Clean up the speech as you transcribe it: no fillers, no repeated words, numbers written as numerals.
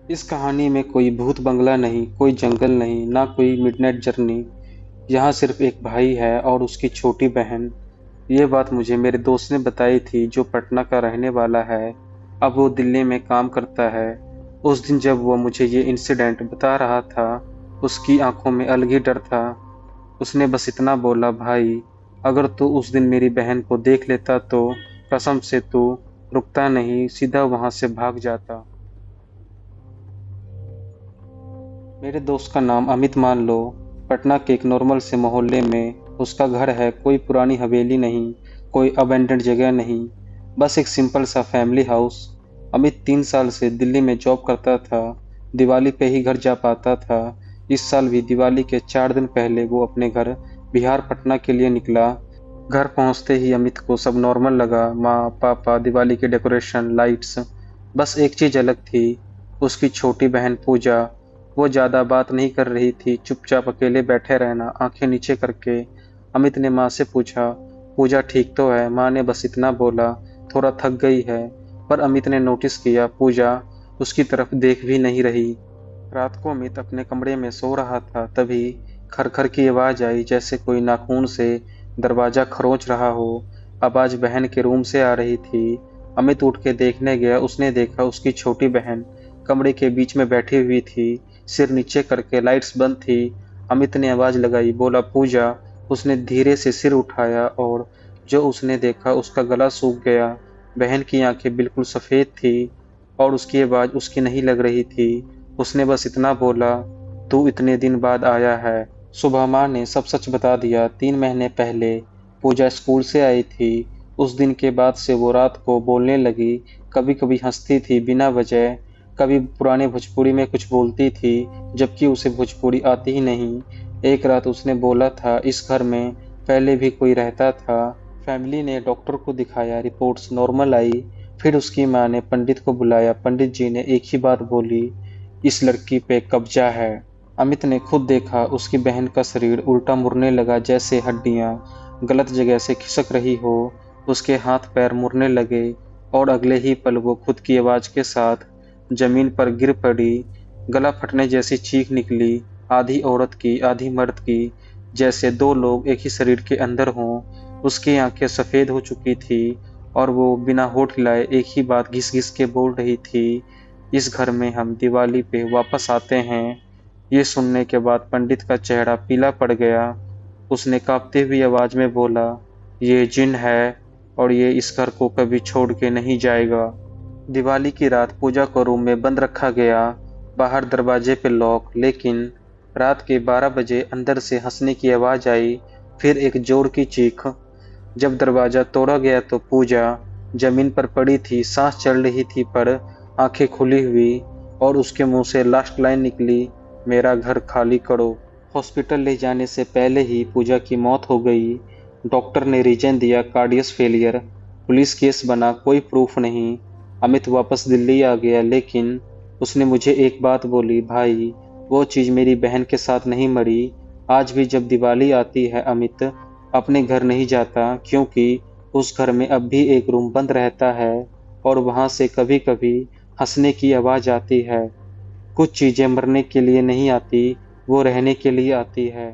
इस कहानी में कोई भूत बंगला नहीं, कोई जंगल नहीं, ना कोई मिडनाइट जर्नी। यहाँ सिर्फ एक भाई है और उसकी छोटी बहन। ये बात मुझे मेरे दोस्त ने बताई थी, जो पटना का रहने वाला है। अब वो दिल्ली में काम करता है। उस दिन जब वो मुझे ये इंसिडेंट बता रहा था, उसकी आंखों में अलग ही डर था। उसने बस इतना बोला, भाई, अगर तू उस दिन मेरी बहन को देख लेता तो कसम से तू रुकता नहीं, सीधा वहां से भाग जाता। मेरे दोस्त का नाम अमित मान लो। पटना के एक नॉर्मल से मोहल्ले में उसका घर है। कोई पुरानी हवेली नहीं, कोई अबेंडेंड जगह नहीं, बस एक सिंपल सा फैमिली हाउस। अमित 3 साल से दिल्ली में जॉब करता था। दिवाली पे ही घर जा पाता था। इस साल भी दिवाली के 4 दिन पहले वो अपने घर बिहार पटना के लिए निकला। घर पहुंचते ही अमित को सब नॉर्मल लगा। माँ पापा, दिवाली के डेकोरेशन, लाइट्स। बस एक चीज अलग थी, उसकी छोटी बहन पूजा। वो ज्यादा बात नहीं कर रही थी, चुपचाप अकेले बैठे रहना, आंखें नीचे करके। अमित ने माँ से पूछा, पूजा ठीक तो है? माँ ने बस इतना बोला, थोड़ा थक गई है। पर अमित ने नोटिस किया, पूजा उसकी तरफ देख भी नहीं रही। रात को अमित अपने कमरे में सो रहा था, तभी खरखर की आवाज आई, जैसे कोई नाखून से दरवाजा खरोंच रहा हो। आवाज बहन के रूम से आ रही थी। अमित उठ के देखने गया। उसने देखा उसकी छोटी बहन कमरे के बीच में बैठी हुई थी, सिर नीचे करके, लाइट्स बंद थी। अमित ने आवाज लगाई, बोला, पूजा। उसने धीरे से सिर उठाया और जो उसने देखा, उसका गला सूख गया। बहन की आंखें बिल्कुल सफेद थी और उसकी आवाज उसकी नहीं लग रही थी। उसने बस इतना बोला, तू इतने दिन बाद आया है। सुबह माँ ने सब सच बता दिया। 3 महीने पहले पूजा स्कूल से आई थी। उस दिन के बाद से वो रात को बोलने लगी। कभी कभी हंसती थी बिना वजह, कभी पुराने भोजपुरी में कुछ बोलती थी, जबकि उसे भोजपुरी आती ही नहीं। एक रात उसने बोला था, इस घर में पहले भी कोई रहता था। फैमिली ने डॉक्टर को दिखाया, रिपोर्ट्स नॉर्मल आई। फिर उसकी माँ ने पंडित को बुलाया। पंडित जी ने एक ही बात बोली, इस लड़की पे कब्जा है। अमित ने खुद देखा, उसकी बहन का शरीर उल्टा मुड़ने लगा, जैसे हड्डियां गलत जगह से खिसक रही हो। उसके हाथ पैर मुड़ने लगे और अगले ही पल वो खुद की आवाज के साथ जमीन पर गिर पड़ी। गला फटने जैसी चीख निकली, आधी औरत की आधी मर्द की, जैसे दो लोग एक ही शरीर के अंदर हों। उसकी आंखें सफेद हो चुकी थी और वो बिना होठ हिलाए एक ही बात घिस घिस के बोल रही थी, इस घर में हम दिवाली पे वापस आते हैं। ये सुनने के बाद पंडित का चेहरा पीला पड़ गया। उसने कांपती हुई आवाज में बोला, ये जिन है और ये इस घर को कभी छोड़ के नहीं जाएगा। दिवाली की रात पूजा को रूम में बंद रखा गया, बाहर दरवाजे पे लॉक। लेकिन रात के 12 बजे अंदर से हंसने की आवाज आई, फिर एक जोर की चीख। जब दरवाजा तोड़ा गया तो पूजा जमीन पर पड़ी थी, सांस चल रही थी पर आंखें खुली हुई, और उसके मुंह से लास्ट लाइन निकली, मेरा घर खाली करो। हॉस्पिटल ले जाने से पहले ही पूजा की मौत हो गई। डॉक्टर ने रीजन दिया, कार्डियस फेलियर। पुलिस केस बना, कोई प्रूफ नहीं। अमित वापस दिल्ली आ गया, लेकिन उसने मुझे एक बात बोली, भाई, वो चीज मेरी बहन के साथ नहीं मरी। आज भी जब दिवाली आती है अमित अपने घर नहीं जाता, क्योंकि उस घर में अब भी एक रूम बंद रहता है और वहां से कभी कभी हंसने की आवाज आती है। कुछ चीजें मरने के लिए नहीं आती, वो रहने के लिए आती है।